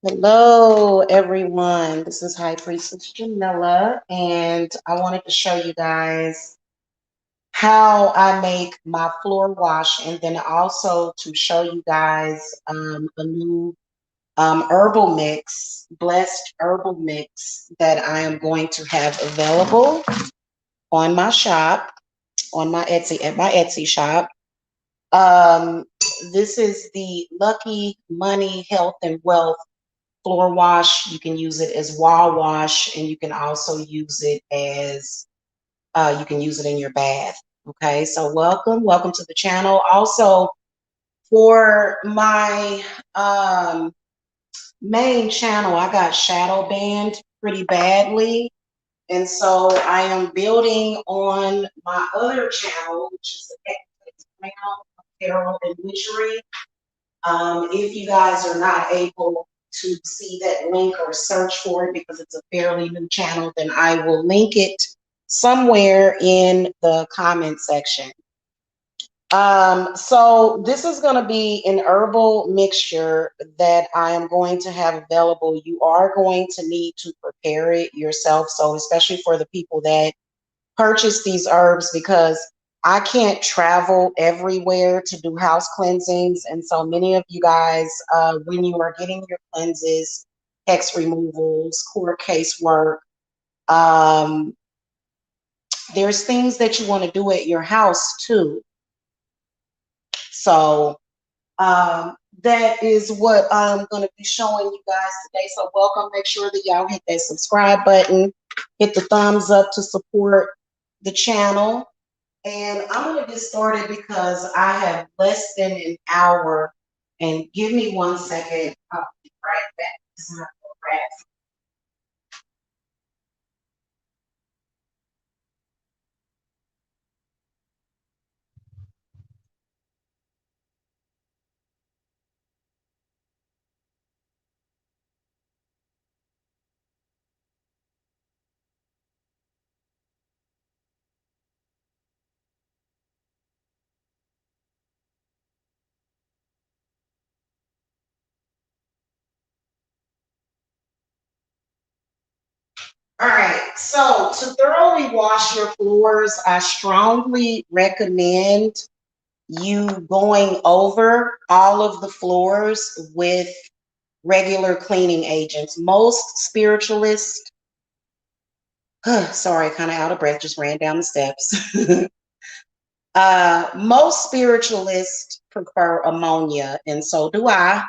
Hello, everyone. This is High Priestess Jamila, and I wanted to show you guys how I make my floor wash, and then also to show you guys a new herbal mix, blessed herbal mix that I am going to have available on my shop, on my Etsy, at my Etsy shop. Um, this is the Lucky Money Health and Wealth floor wash. You can use it as wall wash, and you can also use it as you can use it in your bath. Okay, so welcome to the channel. Also, for my main channel, I got shadow banned pretty badly, and so I am building on my other channel, which is the Apparel and Witchery. If you guys are not able to see that link or search for it because it's a fairly new channel, then I will link it somewhere in the comment section. So this is going to be an herbal mixture that I am going to have available. You are going to need to prepare it yourself. So especially for the people that purchase these herbs, because I can't travel everywhere to do house cleansings. And so many of you guys, when you are getting your cleanses, hex removals, court case work, um, there's things that you want to do at your house too. So that is what I'm going to be showing you guys today. So welcome. Make sure that y'all hit that subscribe button, hit the thumbs up to support the channel. And I'm going to get started because I have less than an hour. And give me 1 second. I'll be right back. It's not gonna grab. All right. So to thoroughly wash your floors, I strongly recommend you going over all of the floors with regular cleaning agents. Most spiritualists, sorry, kind of out of breath, just ran down the steps. Most spiritualists prefer ammonia, and so do I,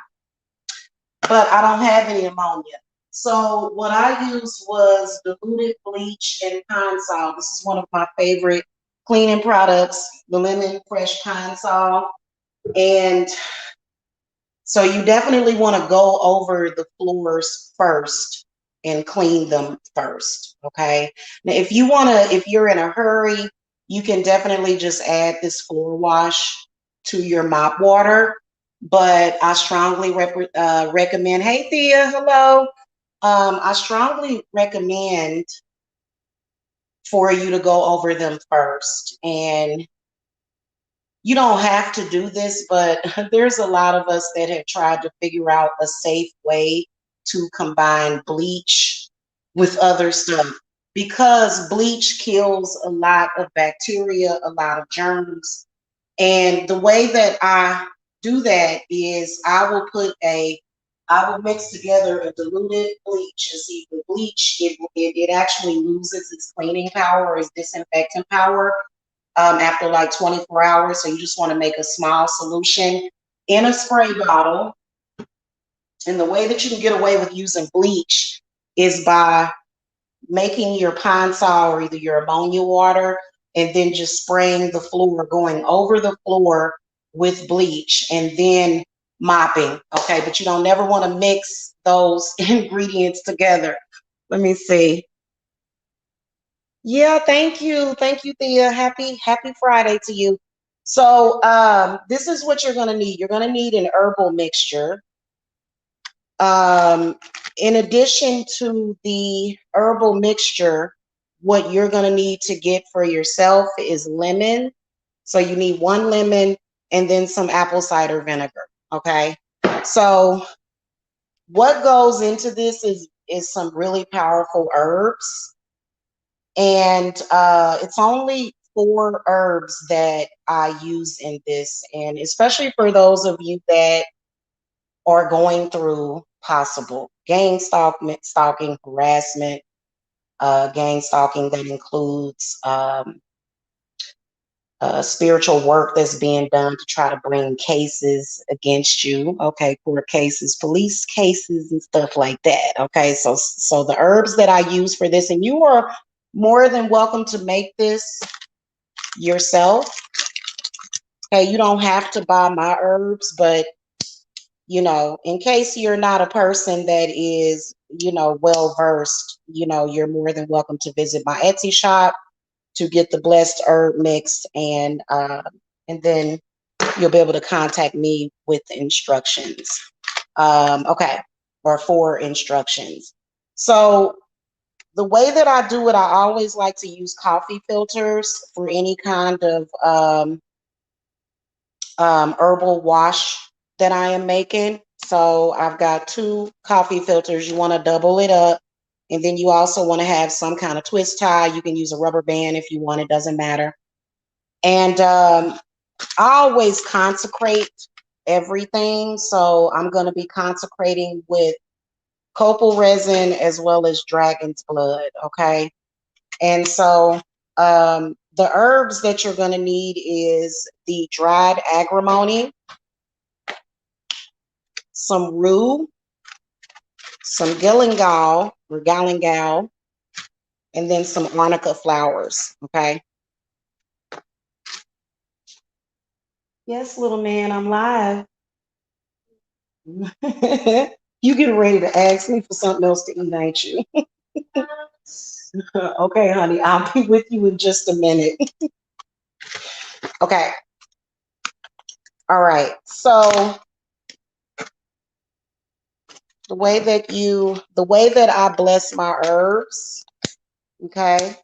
but I don't have any ammonia. So what I used was diluted bleach and pine sol. This is one of my favorite cleaning products, the lemon fresh pine sol. And so you definitely want to go over the floors first and clean them first. Okay. Now, if you're in a hurry, you can definitely just add this floor wash to your mop water. But I strongly recommend, hey Thea, hello. I strongly recommend for you to go over them first. And you don't have to do this, but there's a lot of us that have tried to figure out a safe way to combine bleach with other stuff, because bleach kills a lot of bacteria, a lot of germs. And the way that I do that is I will mix together a diluted bleach. And see, the bleach, it actually loses its cleaning power, its disinfectant power after like 24 hours. So you just want to make a small solution in a spray bottle. And the way that you can get away with using bleach is by making your pine sol or either your ammonia water and then just spraying the floor, going over the floor with bleach and then mopping. Okay, but you don't never want to mix those ingredients together. Let me see. Yeah, thank you. Thank you, Thea. Happy Friday to you. So this is what you're gonna need. You're gonna need an herbal mixture. Um, in addition to the herbal mixture, what you're gonna need to get for yourself is lemon. So you need 1 lemon and then some apple cider vinegar. Okay. So What goes into this is some really powerful herbs, and it's only 4 herbs that I use in this, and especially for those of you that are going through possible stalking, harassment, gang stalking that includes spiritual work that's being done to try to bring cases against you. Okay, court cases, police cases, and stuff like that. Okay, so the herbs that I use for this, and you are more than welcome to make this yourself. Okay, you don't have to buy my herbs, but in case you're not a person that is, well versed, you're more than welcome to visit my Etsy shop to get the blessed herb mix, and then you'll be able to contact me with instructions. Okay, or for instructions. So the way that I do it, I always like to use coffee filters for any kind of herbal wash that I am making. So I've got 2 coffee filters. You want to double it up. And then you also want to have some kind of twist tie. You can use a rubber band if you want, it doesn't matter. And I always consecrate everything. So I'm going to be consecrating with copal resin as well as dragon's blood. Okay. And so the herbs that you're going to need is the dried agrimony, some rue, some galangal, and then some arnica flowers. Okay. Yes, little man, I'm live. You getting ready to ask me for something else to eat, ain't you? Okay, honey, I'll be with you in just a minute. Okay. All right. So the way that I bless my herbs, okay.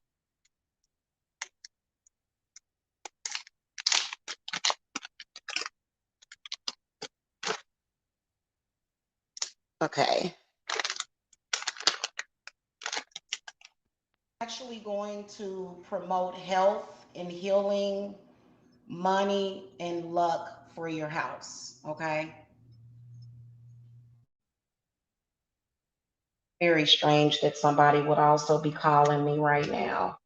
Okay. Actually going to promote health and healing, money and luck for your house. Okay. Very strange that somebody would also be calling me right now.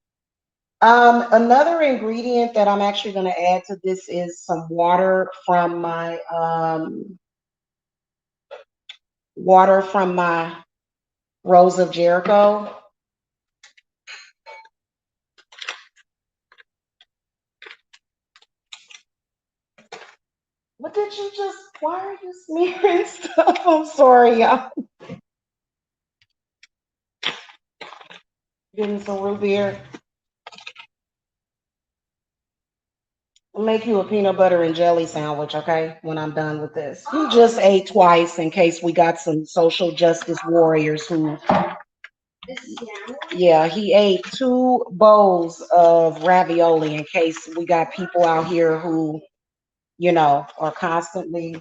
Another ingredient that I'm actually going to add to this is some water from my Rose of Jericho. What did you just? Why are you smearing stuff? I'm sorry, y'all. Getting some root beer. I'll make you a peanut butter and jelly sandwich, okay? When I'm done with this. He just ate twice in case we got some social justice warriors who. Yeah, he ate 2 bowls of ravioli in case we got people out here who, are constantly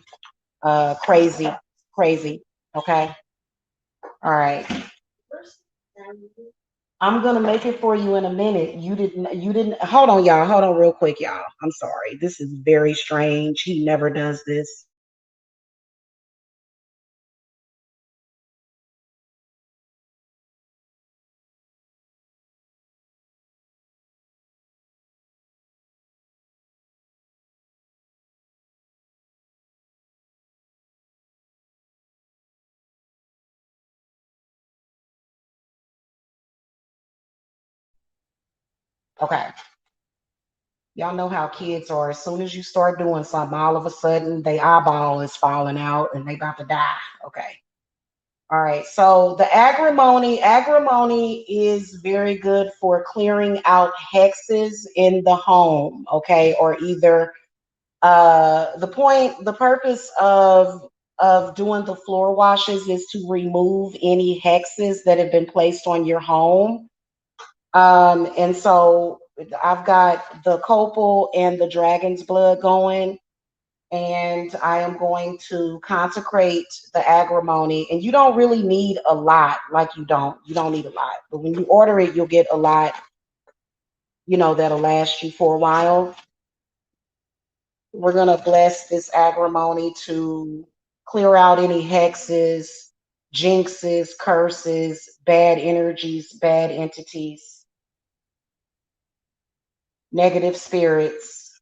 crazy, crazy. Okay. All right. I'm gonna make it for you in a minute. You didn't hold on, y'all. Hold on real quick, y'all. I'm sorry. This is very strange. He never does this. Okay. Y'all know how kids are. As soon as you start doing something, all of a sudden they eyeball is falling out and they about to die. Okay. All right. So the agrimony is very good for clearing out hexes in the home. Okay. Or either the purpose of doing the floor washes is to remove any hexes that have been placed on your home. And so I've got the copal and the dragon's blood going. and I am going to consecrate the agrimony. And you don't really need a lot, like you don't need a lot. But when you order it, you'll get a lot, that'll last you for a while. We're going to bless this agrimony to clear out any hexes, jinxes, curses, bad energies, bad entities, negative spirits,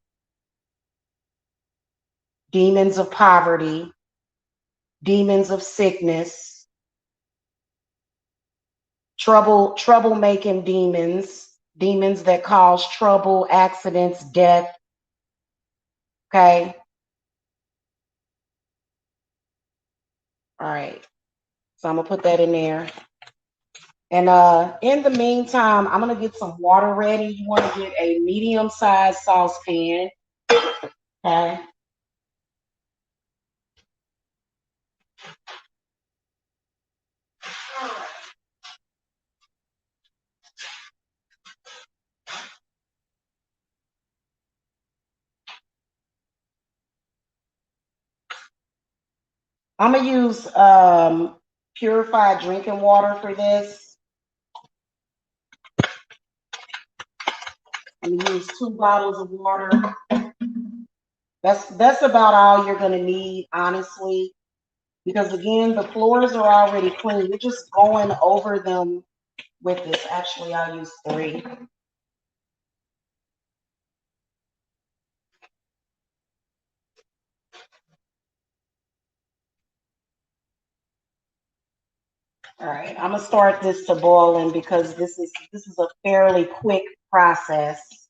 demons of poverty, demons of sickness, troublemaking demons, demons that cause trouble, accidents, death. Okay. All right. So I'm gonna put that in there. And in the meantime, I'm gonna get some water ready. You want to get a medium-sized saucepan. Okay. I'm gonna use purified drinking water for this. I'm gonna use 2 bottles of water. That's about all you're gonna need, honestly, because again, the floors are already clean. You're just going over them with this. Actually, I'll use 3. All right, I'm gonna start this to boiling because this is a fairly quick process.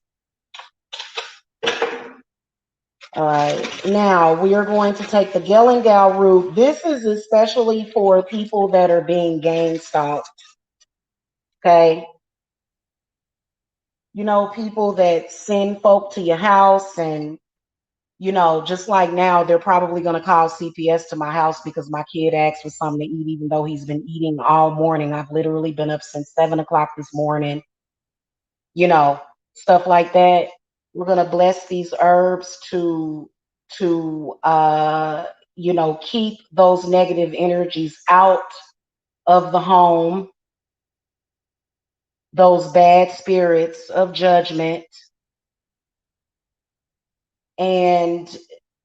All right, now we are going to take the galangal root. This is especially for people that are being gang stalked. Okay, people that send folk to your house, and just like now, they're probably going to call CPS to my house because my kid asked for something to eat, even though he's been eating all morning. I've literally been up since 7 o'clock this morning, you know, stuff like that. We're going to bless these herbs to keep those negative energies out of the home, those bad spirits of judgment, and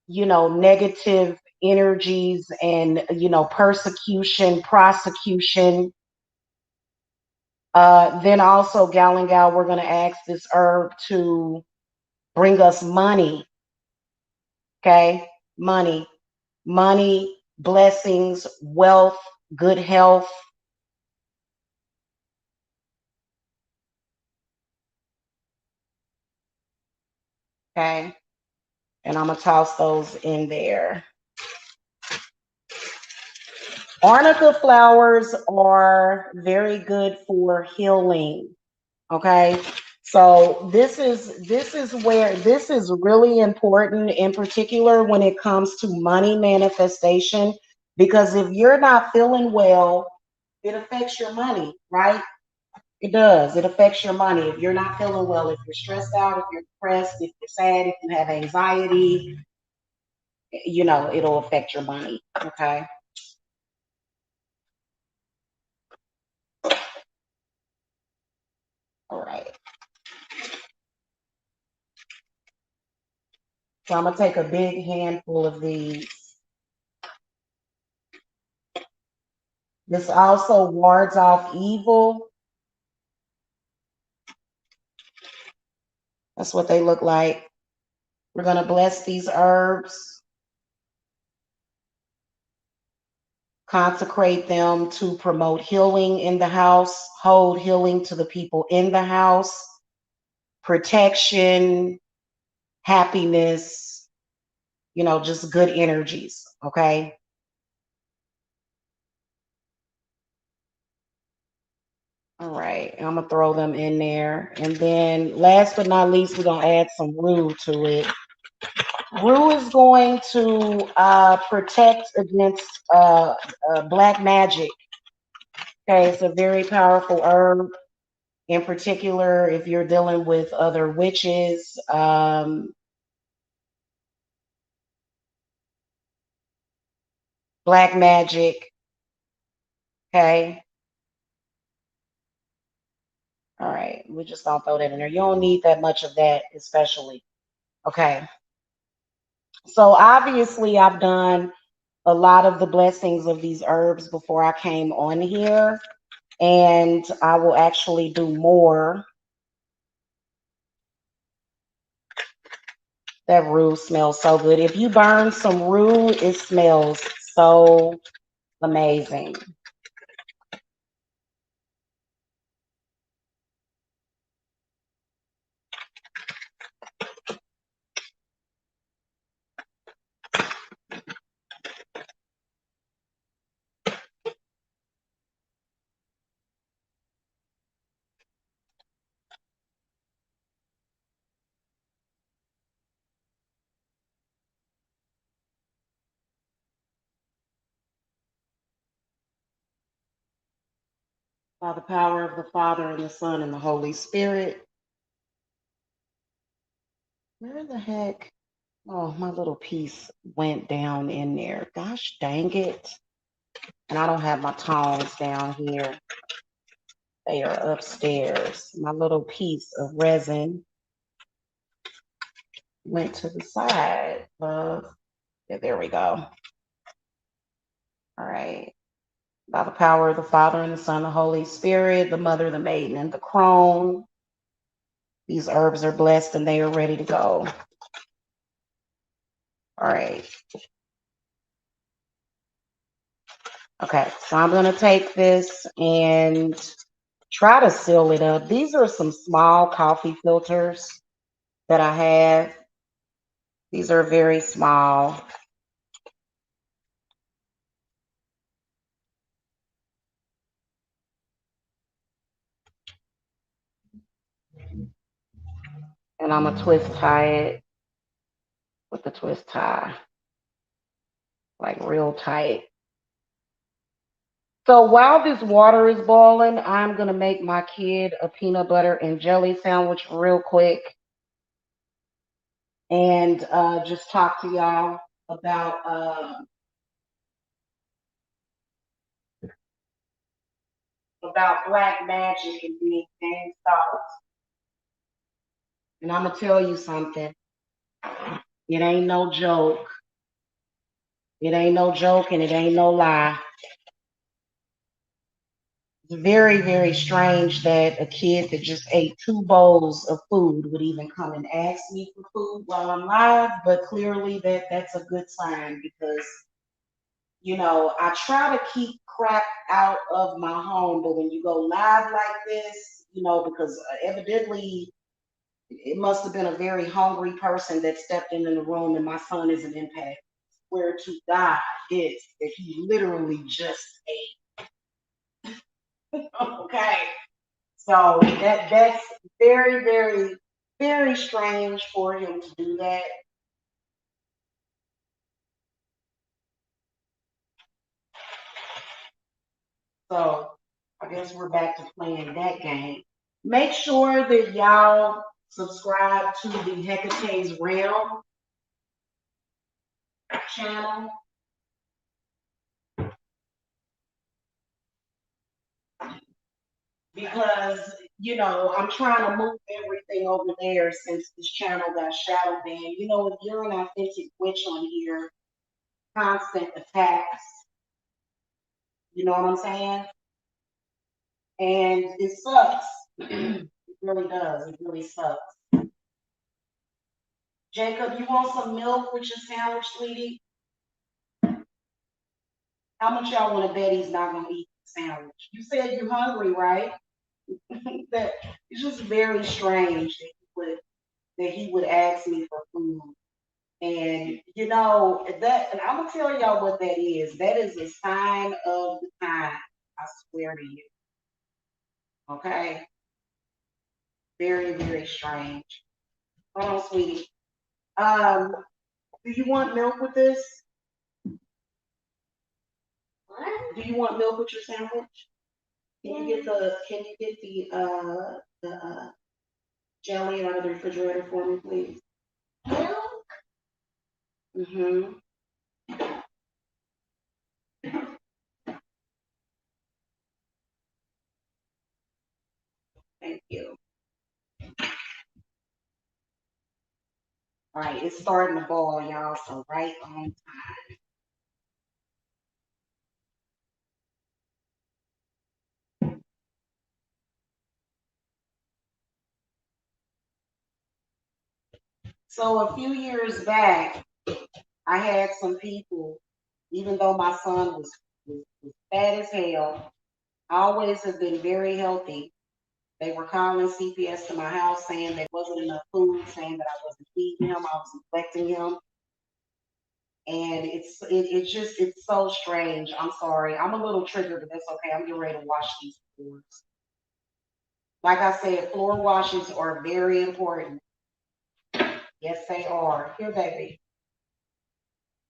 negative energies, and persecution, prosecution. Then also, gal and gal, we're going to ask this herb to bring us money. Okay, money, blessings, wealth, good health. Okay, and I'm gonna toss those in there. Arnica flowers are very good for healing. Okay, so this is really important, in particular when it comes to money manifestation, because if you're not feeling well, it affects your money, right? It does. It affects your money. If you're not feeling well, if you're stressed out, if you're depressed, if you're sad, if you have anxiety, it'll affect your money. Okay. All right. So I'm gonna take a big handful of these. This also wards off evil. That's what they look like. We're gonna bless these herbs, consecrate them to promote healing in the house, hold healing to the people in the house, protection, happiness, just good energies. Okay. All right. I'm going to throw them in there. And then last but not least, we're going to add some rue to it. Rue is going to protect against black magic. Okay. It's a very powerful herb. In particular, if you're dealing with other witches, Black magic. Okay. All right. We're just gonna throw that in there. You don't need that much of that, especially. Okay. So obviously I've done a lot of the blessings of these herbs before I came on here. And I will actually do more. That rue smells so good. If you burn some rue, it smells so amazing. By the power of the Father and the Son and the Holy Spirit. Where the heck? Oh, my little piece went down in there. Gosh dang it. And I don't have my tongs down here. They are upstairs. My little piece of resin went to the side. Yeah, there we go. All right. By the power of the Father and the Son, and the Holy Spirit, the Mother, the Maiden, and the Crone. These herbs are blessed and they are ready to go. All right. Okay, so I'm going to take this and try to seal it up. These are some small coffee filters that I have. These are very small. And I'm going to twist tie it with the twist tie, like real tight. So while this water is boiling, I'm going to make my kid a peanut butter and jelly sandwich real quick and just talk to y'all about black magic and being game salt. And I'm going to tell you something. It ain't no joke. It ain't no joke and it ain't no lie. It's very, very strange that a kid that just ate 2 bowls of food would even come and ask me for food while I'm live, but clearly that's a good sign because I try to keep crap out of my home, but when you go live like this, because evidently it must have been a very hungry person that stepped in the room and my son is an impact. Where to God is that he literally just ate. Okay. So that's very, very, very strange for him to do that. So I guess we're back to playing that game. Make sure that y'all subscribe to the Hecate's Realm channel because I'm trying to move everything over there since this channel got shadow banned. If you're an authentic witch on here, constant attacks. You know what I'm saying? And it sucks. It really does. It really sucks. Jacob, you want some milk with your sandwich, sweetie? How much y'all want to bet he's not gonna eat the sandwich? You said you're hungry, right? That it's just very strange that he would ask me for food. And and I'm gonna tell y'all what that is. That is a sign of the time. I swear to you. Okay. Very, very strange. Hold on, sweetie. Um, do you want milk with this? What? Do you want milk with your sandwich? Can you get the jelly out of the refrigerator for me, please? Milk? Mm-hmm. Thank you. All right, it's starting to boil, y'all, so right on. So a few years back, I had some people, even though my son was fat as hell, I always have been very healthy. They were calling CPS to my house saying there wasn't enough food, saying that I wasn't feeding him, I was neglecting him. And it's so strange. I'm sorry. I'm a little triggered, but that's okay. I'm getting ready to wash these floors. Like I said, floor washes are very important. Yes, they are. Here, baby.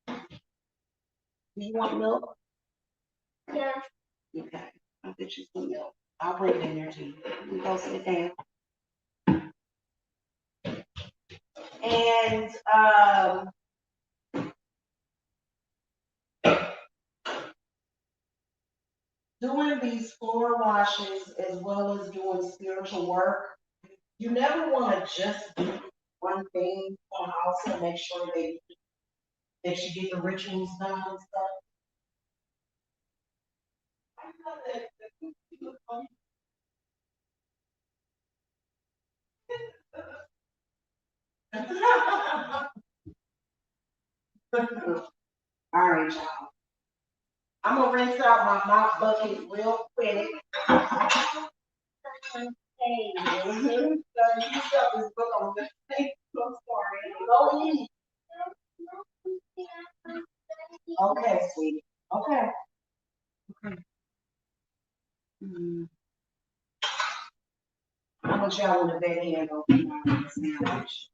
Do you want milk? Yeah. Okay. I'll get you some milk. I'll bring it in there to you. You go sit down. And doing these floor washes as well as doing spiritual work, you never want to just do one thing. You want to also make sure that you get the rituals done and stuff. All right, y'all. I'm gonna rinse out my mop bucket real quick. Hey, so you got this book on this thing. I'm sorry. Go in. Okay, sweetie. Okay. Mm. How much y'all want to bet handle sandwich?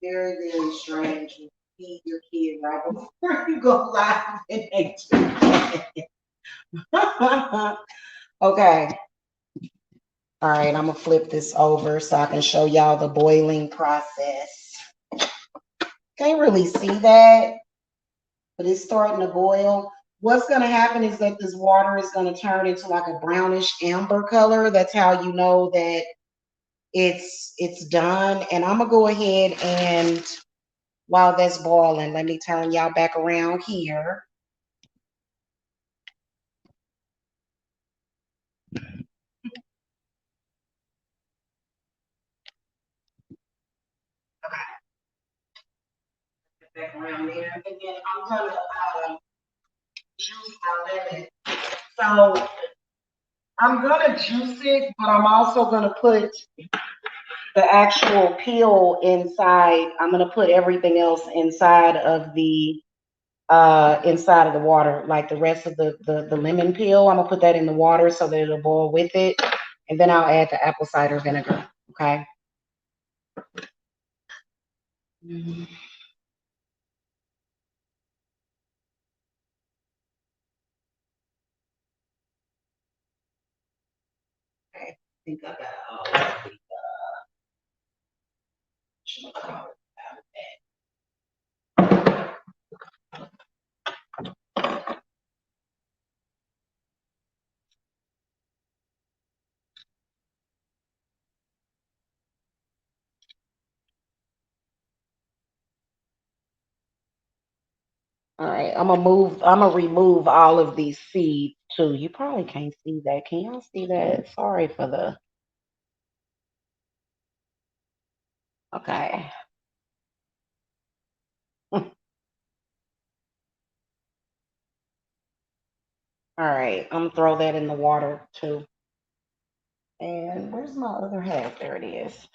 Very, very strange. You feed your kid right before you go live and they do. Okay. All right, I'm gonna flip this over so I can show y'all the boiling process. Can't really see that, but it's starting to boil. What's gonna happen is that this water is gonna turn into like a brownish amber color. That's how you know that it's done. And I'm gonna go ahead and while that's boiling, let me turn y'all back around here. Back around there, and then I'm gonna juice my lemon. So I'm gonna juice it, but I'm also gonna put the actual peel inside. I'm gonna put everything else inside of the water, like the rest of the lemon peel. I'm gonna put that in the water so that it'll boil with it, and then I'll add the apple cider vinegar. Okay. Okay, I think I got all of the all right, I'm gonna remove all of these seeds too. You probably can't see that. Can y'all see that? Sorry for the, okay. All right, I'm gonna throw that in the water too. And where's my other half? There it is.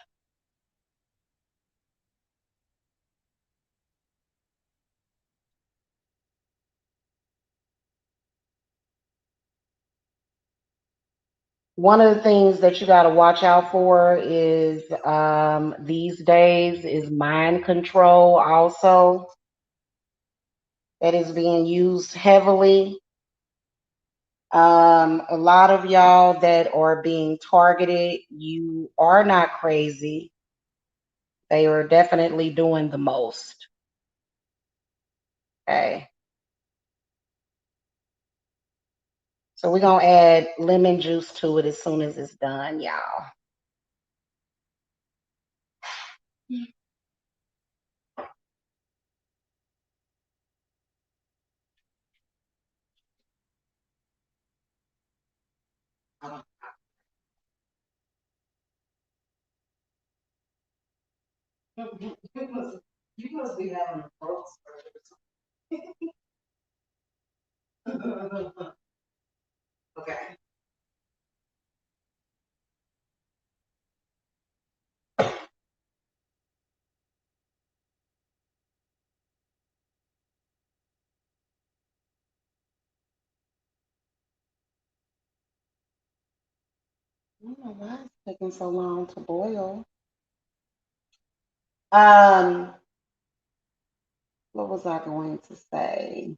One of the things that you got to watch out for is these days is mind control also that is being used heavily. A lot of y'all that are being targeted, you are not crazy. They are definitely doing the most. Okay. So we're gonna add lemon juice to it as soon as it's done, y'all. You must be having a throat spurt. Okay. I don't know why it's taking so long to boil. Um, what was I going to say?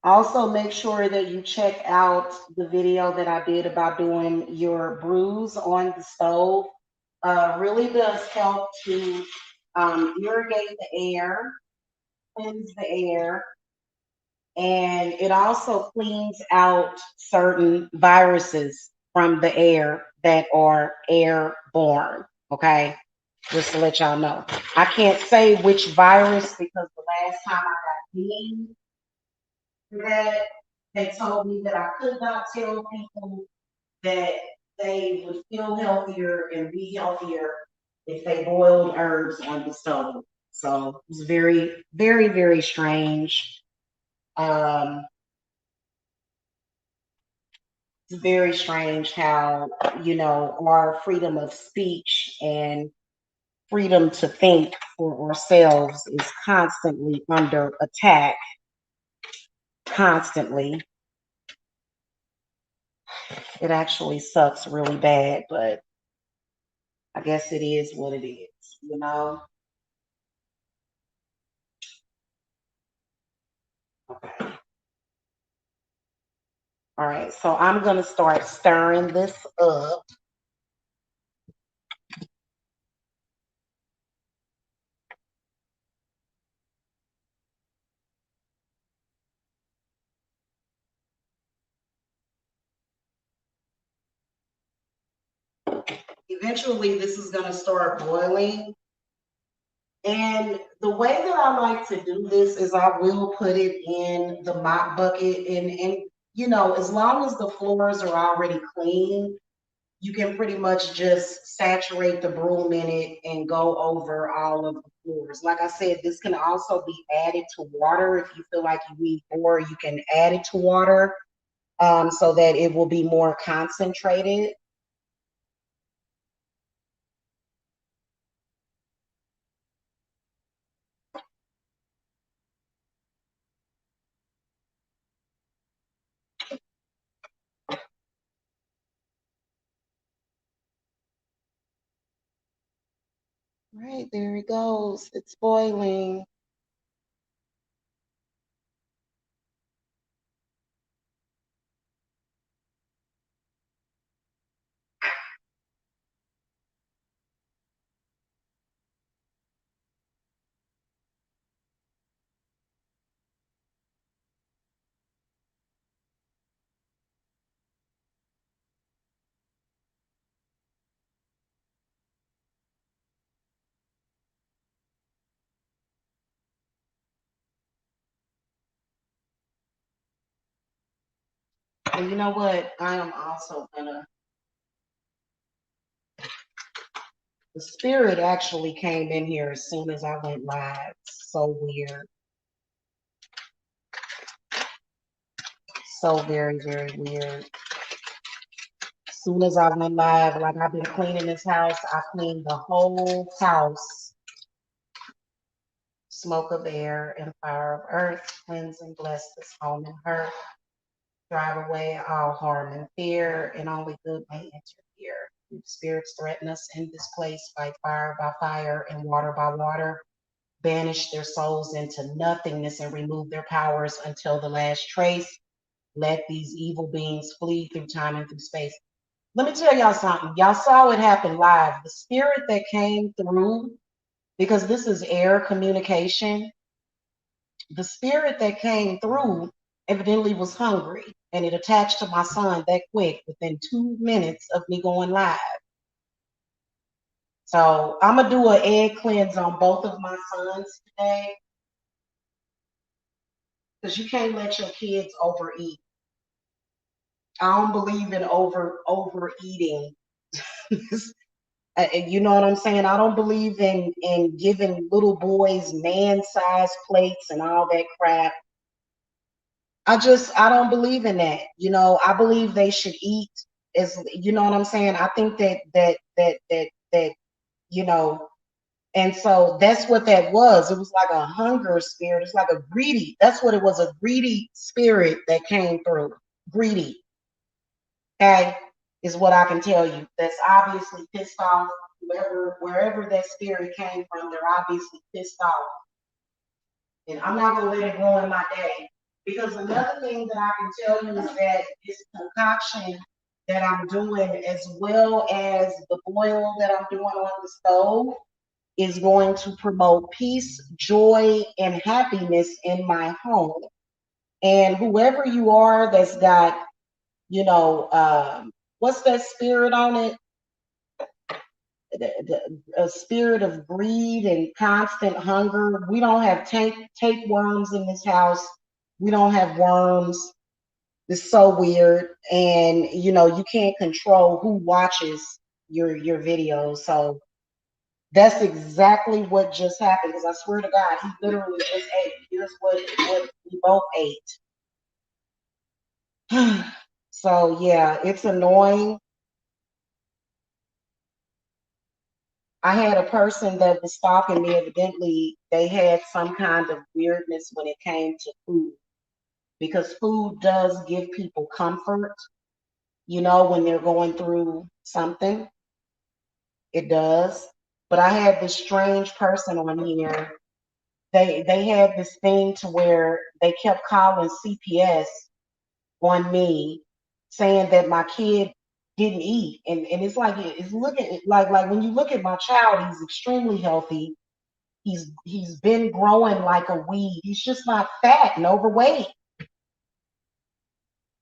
Also, make sure that you check out the video that I did about doing your brews on the stove. Really does help to irrigate the air, cleanse the air, and it also cleans out certain viruses from the air that are airborne. Okay, just to let y'all know. I can't say which virus because the last time I got cleaned for that, they told me that I could not tell people that they would feel healthier and be healthier if they boiled herbs on the stove. So it's very, very, very strange. Um, it's very strange how, our freedom of speech and freedom to think for ourselves is constantly under attack, constantly. It actually sucks really bad, but I guess it is what it is. Okay. All right, so I'm going to start stirring this up. Eventually, this is going to start boiling. And the way that I like to do this is I will put it in the mop bucket. And as long as the floors are already clean, you can pretty much just saturate the broom in it and go over all of the floors. Like I said, this can also be added to water. If you feel like you need more, you can add it to water so that it will be more concentrated. Right, there it goes. It's boiling. And you know what? I am also gonna. The spirit actually came in here as soon as I went live. So weird. So very, very weird. As soon as I went live, like I've been cleaning this house, I cleaned the whole house. Smoke of air and fire of earth, cleanse and bless this home and hurt. Drive away all harm and fear, and only good may enter here. If spirits threaten us in this place by fire, and water by water. Banish their souls into nothingness and remove their powers until the last trace. Let these evil beings flee through time and through space. Let me tell y'all something. Y'all saw it happen live. The spirit that came through because this is air communication. The spirit that came through evidently was hungry and it attached to my son that quick within 2 minutes of me going live. So I'm gonna do an egg cleanse on both of my sons today because you can't let your kids overeat. I don't believe in overeating. You know what I'm saying? I don't believe in giving little boys man-sized plates and all that crap. I don't believe in that. I believe they should eat as you know what I'm saying? I think that you know, and so that's what that was. It was like a hunger spirit. It's like a greedy. That's what it was, a greedy spirit that came through. Greedy. Okay, is what I can tell you. That's obviously pissed off. Wherever that spirit came from, they're obviously pissed off. And I'm not gonna let it ruin my day. Because another thing that I can tell you is that this concoction that I'm doing, as well as the boil that I'm doing on the stove, is going to promote peace, joy, and happiness in my home. And whoever you are that's got, what's that spirit on it? A spirit of greed and constant hunger. We don't have tapeworms in this house. We don't have worms. It's so weird. And you can't control who watches your videos. So that's exactly what just happened. Because I swear to God, he literally just ate. Here's what we both ate. So yeah, it's annoying. I had a person that was stalking me. Evidently, they had some kind of weirdness when it came to food, because food does give people comfort, when they're going through something. It does. But I had this strange person on here. They had this thing to where they kept calling CPS on me, saying that my kid didn't eat. And it's like it's looking like when you look at my child, he's extremely healthy. He's been growing like a weed. He's just not fat and overweight.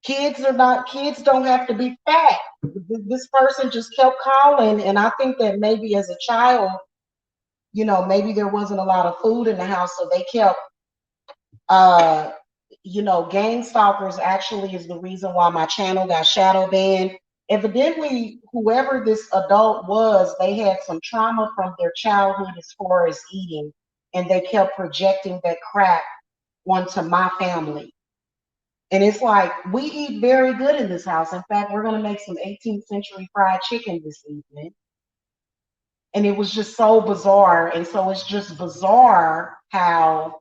Kids don't have to be fat. This person just kept calling, and I think that maybe as a child, maybe there wasn't a lot of food in the house, so they kept uh gang stalkers actually is the reason why my channel got shadow banned. Evidently, whoever this adult was, they had some trauma from their childhood as far as eating, and they kept projecting that crap onto my family. And it's like, we eat very good in this house. In fact, we're going to make some 18th century fried chicken this evening. And it was just so bizarre. And so it's just bizarre how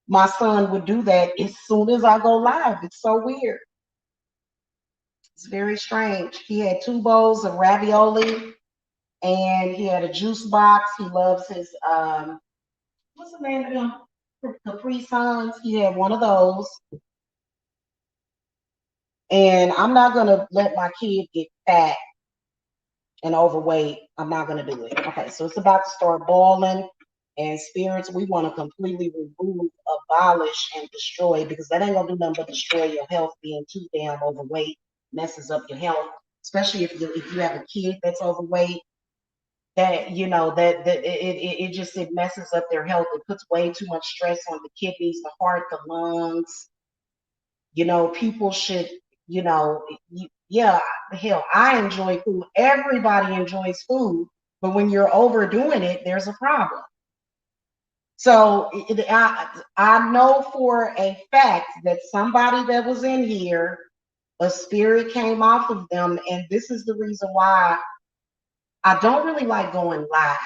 my son would do that as soon as I go live. It's so weird. It's very strange. He had 2 bowls of ravioli and he had a juice box. He loves his, what's the name of them? Capri Suns. He had one of those. And I'm not going to let my kid get fat and overweight. I'm not going to do it. Okay, so it's about to start boiling. And spirits, we want to completely remove, abolish, and destroy, because that ain't going to do nothing but destroy your health. Being too damn overweight messes up your health, especially if you have a kid that's overweight. That it messes up their health. It puts way too much stress on the kidneys, the heart, the lungs. People should, yeah, hell, I enjoy food. Everybody enjoys food, but when you're overdoing it, there's a problem. So I know for a fact that somebody that was in here, a spirit came off of them, and this is the reason why I don't really like going live.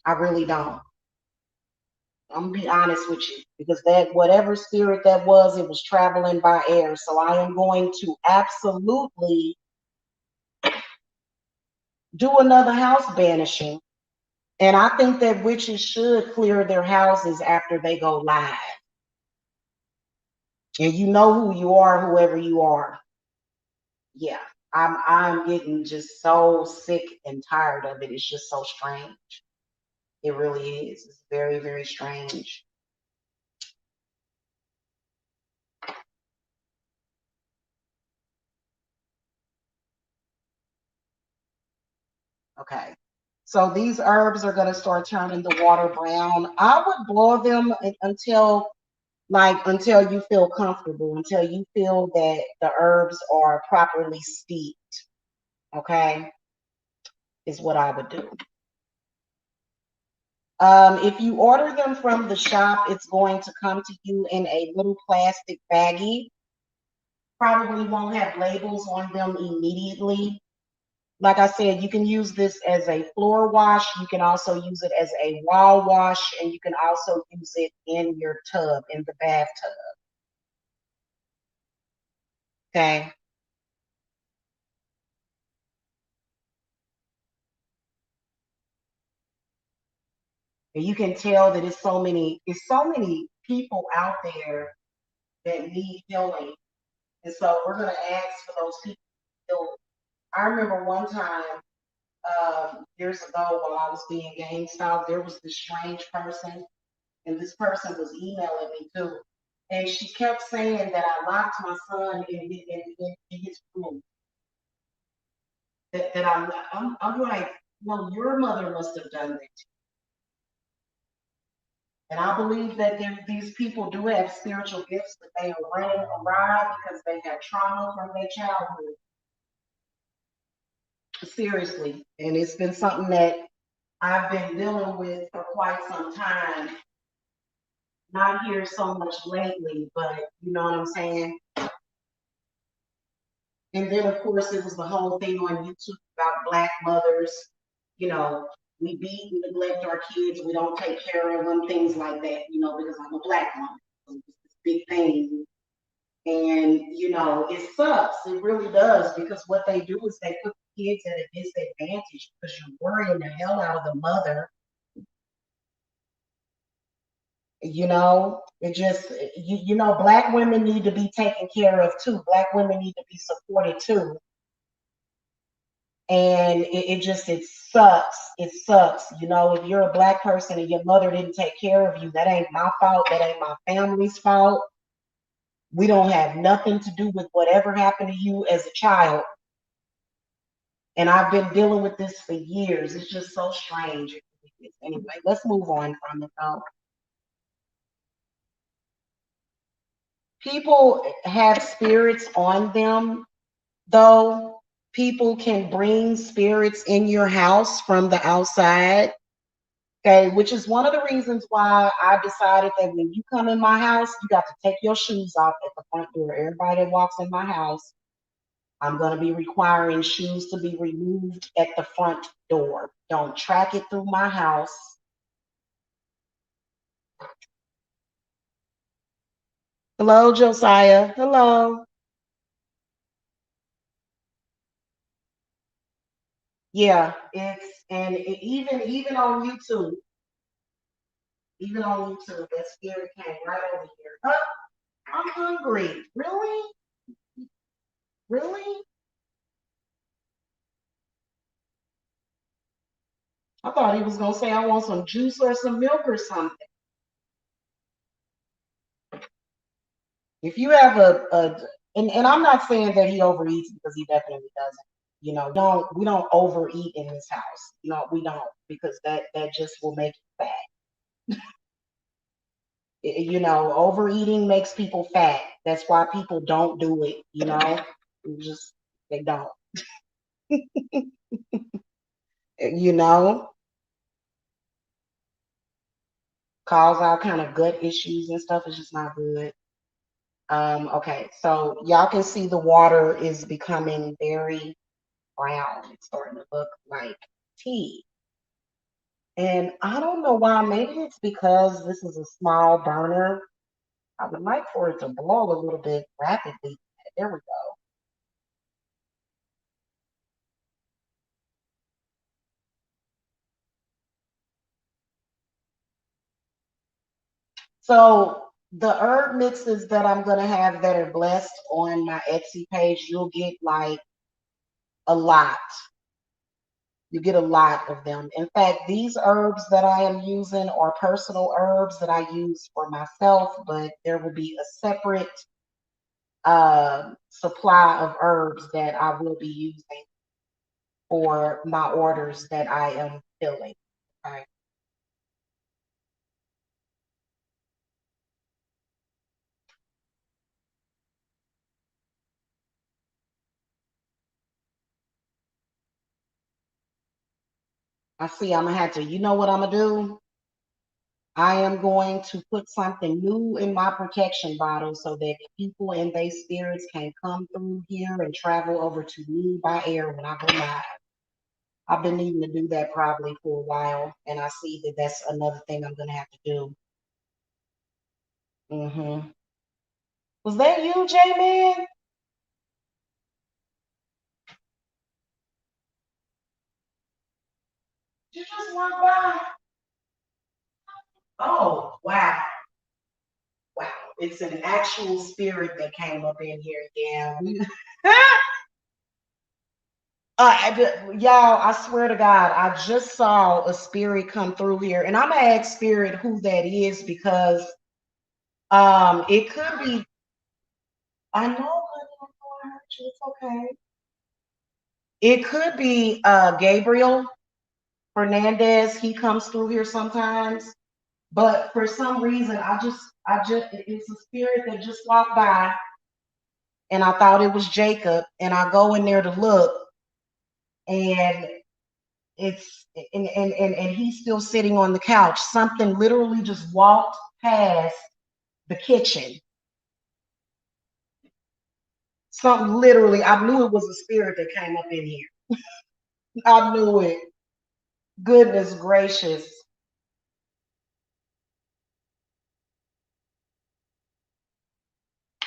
I really don't. I'm gonna be honest with you, because that whatever spirit that was, it was traveling by air. So I am going to absolutely do another house banishing. And I think that witches should clear their houses after they go live. And you know who you are, whoever you are. Yeah. I'm getting just so sick and tired of it. It's just so strange. It really is. It's very, very strange. Okay. So these herbs are going to start turning the water brown. I would boil them until you feel comfortable, until you feel that the herbs are properly steeped. Okay, is what I would do. If you order them from the shop, it's going to come to you in a little plastic baggie. Probably won't have labels on them immediately. Like I said, you can use this as a floor wash. You can also use it as a wall wash, and you can also use it in your tub, in the bathtub. Okay. And you can tell that it's so many people out there that need healing. And so we're going to ask for those people. So I remember one time, years ago while I was being gang stalked, there was this strange person, and this person was emailing me too. And she kept saying that I locked my son in his room. I'm like, well, your mother must have done that. And I believe that these people do have spiritual gifts, but they are running awry because they have trauma from their childhood. Seriously. And it's been something that I've been dealing with for quite some time. Not here so much lately, but you know what I'm saying? And then, of course, it was the whole thing on YouTube about Black mothers. You know, we beat and neglect our kids, we don't take care of them, things like that, because I'm a Black woman. So it's this big thing. And, it sucks. It really does because what they do is they put the kids at a disadvantage because you're worrying the hell out of the mother. It just, Black women need to be taken care of too. Black women need to be supported too. And it sucks. It sucks. If you're a Black person and your mother didn't take care of you, that ain't my fault. That ain't my family's fault. We don't have nothing to do with whatever happened to you as a child. And I've been dealing with this for years. It's just so strange. Anyway, let's move on from it though. People have spirits on them, though. People can bring spirits in your house from the outside. Okay, which is one of the reasons why I decided that when you come in my house, you got to take your shoes off at the front door. Everybody that walks in my house, I'm going to be requiring shoes to be removed at the front door. Don't track it through my house. Hello, Josiah. Hello. Yeah, even on YouTube, that spirit came right over here. Oh, I'm hungry. Really? Really? I thought he was gonna say I want some juice or some milk or something. If you have and I'm not saying that he overeats because he definitely doesn't. We don't overeat in this house. We don't because that just will make you fat. Overeating makes people fat. That's why people don't do it. Just they don't. You know, cause all kind of gut issues and stuff. It's just not good. Okay, so y'all can see the water is becoming very brown. It's starting to look like tea. And I don't know why. Maybe it's because this is a small burner. I would like for it to boil a little bit rapidly. There we go. So the herb mixes that I'm gonna have that are blessed on my Etsy page, you'll get like a lot. You get a lot of them. In fact, these herbs that I am using are personal herbs that I use for myself, but there will be a separate supply of herbs that I will be using for my orders that I am filling. Okay. I see I'm gonna have to, you know what I'm gonna do? I am going to put something new in my protection bottle so that people and their spirits can come through here and travel over to me by air when I go live. I've been needing to do that probably for a while, and I see that that's another thing I'm gonna have to do. Was that you, J-Man? Did you just walk by? Oh, wow. Wow. It's an actual spirit that came up in here. Yeah. Y'all, I swear to God, I just saw a spirit come through here, and I'm gonna ask spirit who that is because it could be. I know, honey, I'm gonna hurt you. It's okay. It could be Gabriel Fernandez. He comes through here sometimes, but for some reason, it's a spirit that just walked by, and I thought it was Jacob, and I go in there to look, and it's and he's still sitting on the couch. Something literally just walked past the kitchen. Something literally, I knew it was a spirit that came up in here. I knew it. Goodness gracious.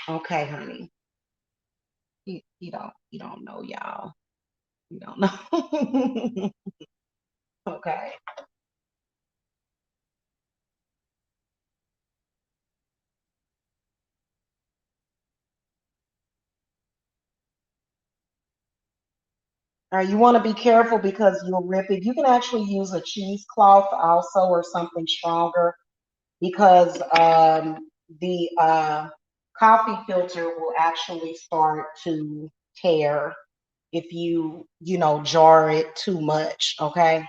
Okay, honey. He don't know, y'all. You don't know. Okay. All right, you want to be careful because you'll rip it. You can actually use a cheesecloth also or something stronger because the coffee filter will actually start to tear if you jar it too much. Okay.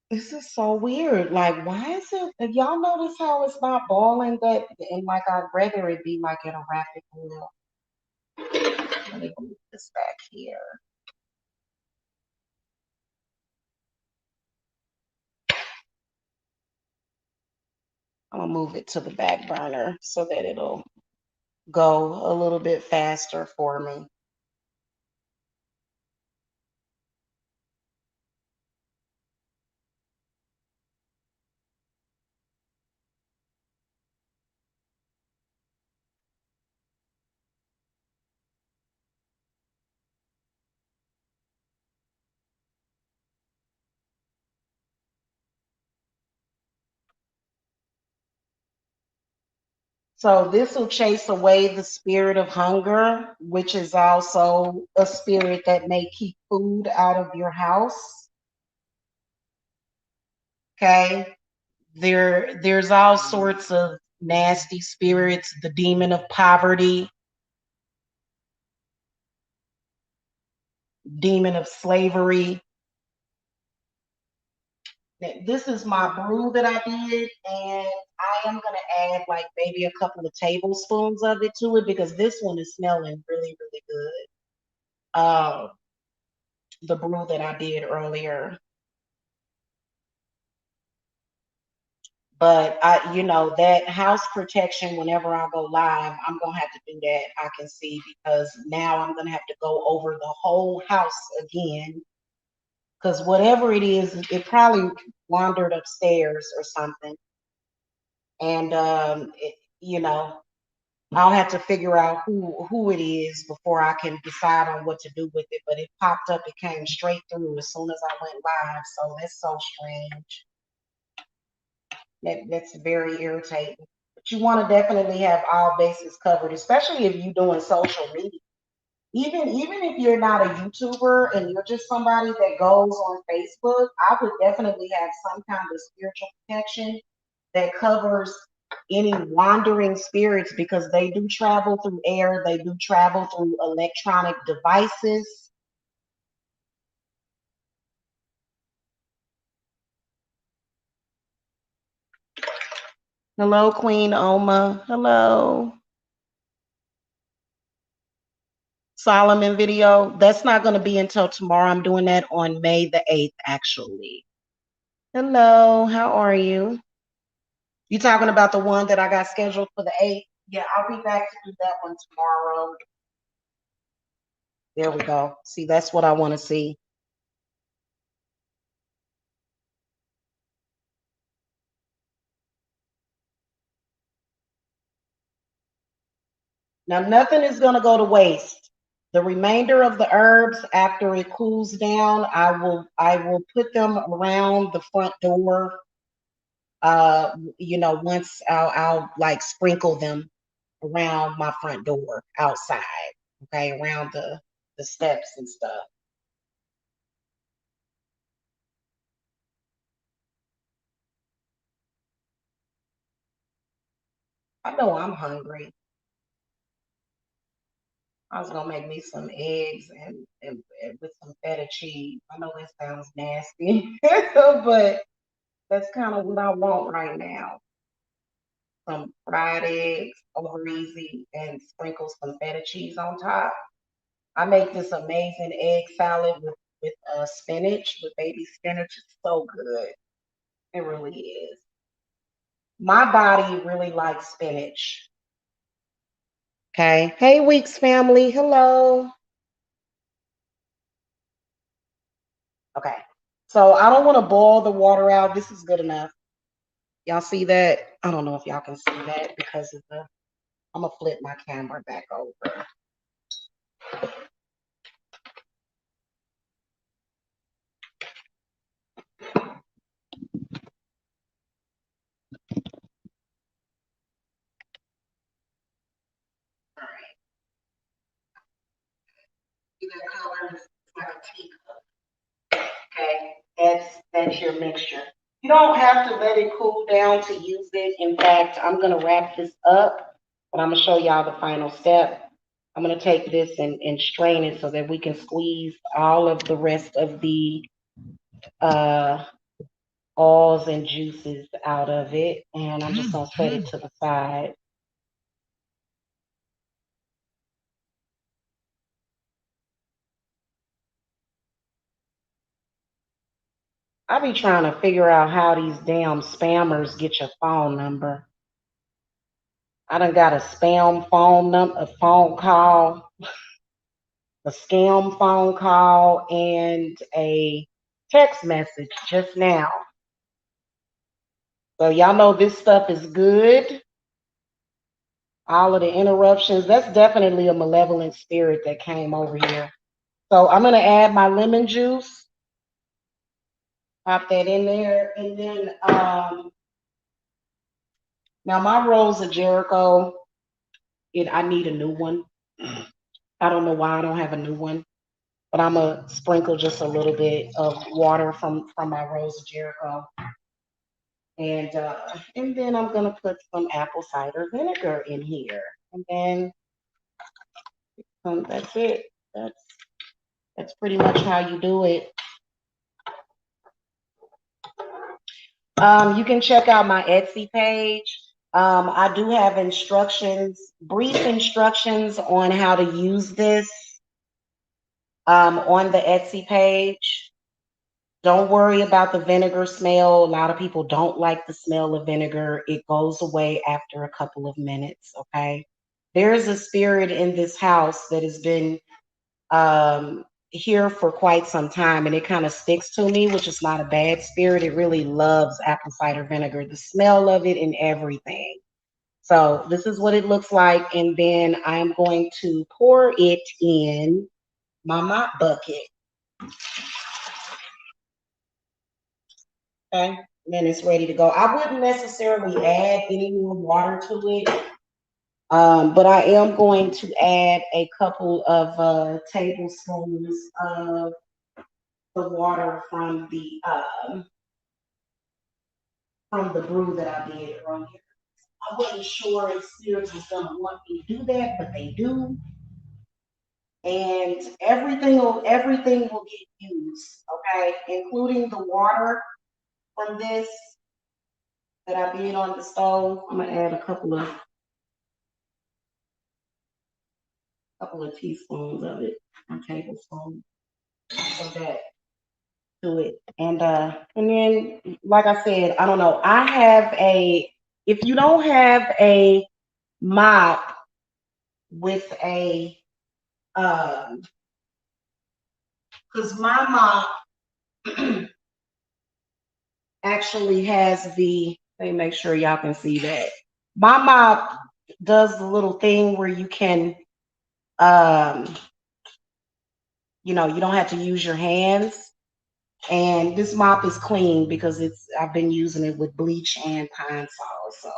This is so weird. Like, why is it? Y'all notice how it's not boiling that, and like I'd rather it be like at a rapid boil. Let me move this back here. I'm gonna move it to the back burner so that it'll go a little bit faster for me. So this will chase away the spirit of hunger, which is also a spirit that may keep food out of your house. Okay. There's all sorts of nasty spirits, the demon of poverty, demon of slavery. This is my brew that I did, and I am gonna add like maybe a couple of tablespoons of it to it because this one is smelling really, really good. Uh, the brew that I did earlier. But that house protection, whenever I go live, I'm gonna have to do that. I can see because now I'm gonna have to go over the whole house again. Because whatever it is, it probably wandered upstairs or something. And you know, I'll have to figure out who it is before I can decide on what to do with it. But it popped up, it came straight through as soon as I went live. So that's so strange. That's very irritating. But you want to definitely have all bases covered, especially if you're doing social media. Even if you're not a YouTuber and you're just somebody that goes on Facebook, I would definitely have some kind of spiritual protection that covers any wandering spirits because they do travel through air, they do travel through electronic devices. Hello, Queen Oma. Hello. Solomon video. That's not going to be until tomorrow. I'm doing that on May the 8th, actually. Hello, how are you? You talking about the one that I got scheduled for the 8th? Yeah, I'll be back to do that one tomorrow. There we go. See, that's what I want to see. Now, nothing is going to go to waste. The remainder of the herbs, after it cools down, I will put them around the front door. Once I'll like sprinkle them around my front door outside, okay, around the steps and stuff. I know I'm hungry. I was gonna make me some eggs and with some feta cheese. I know that sounds nasty, but that's kind of what I want right now. Some fried eggs over easy and sprinkle some feta cheese on top. I make this amazing egg salad with spinach, with baby spinach. It's so good. It really is. My body really likes spinach. Okay. Hey, Weeks family. Hello. Okay. So I don't want to boil the water out. This is good enough. Y'all see that? I don't know if y'all can see that because of the. I'm gonna flip my camera back over. All right. See that color? It's like a teacup. Okay. That's your mixture. You don't have to let it cool down to use it. In fact, I'm gonna wrap this up, but I'm gonna show y'all the final step. I'm gonna take this and strain it so that we can squeeze all of the rest of the uh, oils and juices out of it. And I'm just gonna set it to the side. I be trying to figure out how these damn spammers get your phone number. I done got a spam phone number, a phone call, a scam phone call, and a text message just now. So y'all know this stuff is good. All of the interruptions, that's definitely a malevolent spirit that came over here. So I'm gonna add my lemon juice, pop that in there, and then now my Rose of Jericho, I need a new one. I don't know why I don't have a new one, but I'm gonna sprinkle just a little bit of water from my Rose of Jericho, and then I'm gonna put some apple cider vinegar in here, and then that's it. That's pretty much how you do it. You can check out my Etsy page. I do have instructions, brief instructions on how to use this on the Etsy page. Don't worry about the vinegar smell. A lot of people don't like the smell of vinegar. It goes away after a couple of minutes, okay? There is a spirit in this house that has been here for quite some time and it kind of sticks to me, which is not a bad spirit. It really loves apple cider vinegar, the smell of it and everything. So this is what it looks like. And then I'm going to pour it in my mop bucket. Okay. then it's ready to go. I wouldn't necessarily add any more water to it, but I am going to add a couple of tablespoons of the water from the brew that I did earlier. I wasn't sure if Sears was going to want me to do that, but they do, and everything will get used, okay, including the water from this that I did on the stove. I'm gonna add a couple of teaspoons of it, a tablespoon of that to it. And then like I said, I don't know. I have a if you don't have a mop with a because my mop actually has let me make sure y'all can see that. My mop does the little thing where you can um you don't have to use your hands. And this mop is clean because I've been using it with bleach and pine sol, so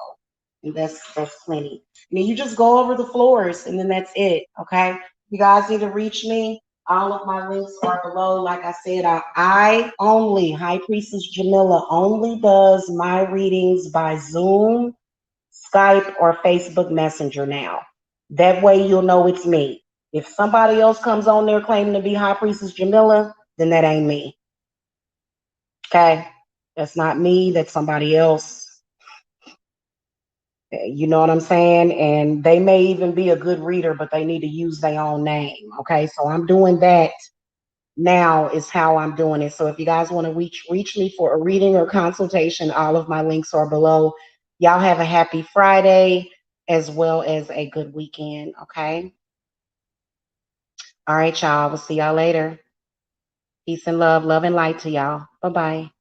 and that's plenty. And then you just go over the floors, and then that's it. Okay, you guys need to reach me. All of my links are below. Like I said, I only High Priestess Jamila only does my readings by Zoom, Skype, or Facebook Messenger now. That way you'll know it's me. If somebody else comes on there claiming to be High Priestess Jamila, then that ain't me. Okay. That's not me. That's somebody else. You know what I'm saying? And they may even be a good reader, but they need to use their own name. Okay. So I'm doing that now is how I'm doing it. So if you guys want to reach me for a reading or consultation, all of my links are below. Y'all have a happy Friday as well as a good weekend. Okay. All right, y'all. We'll see y'all later. Peace and love and light to y'all. Bye bye.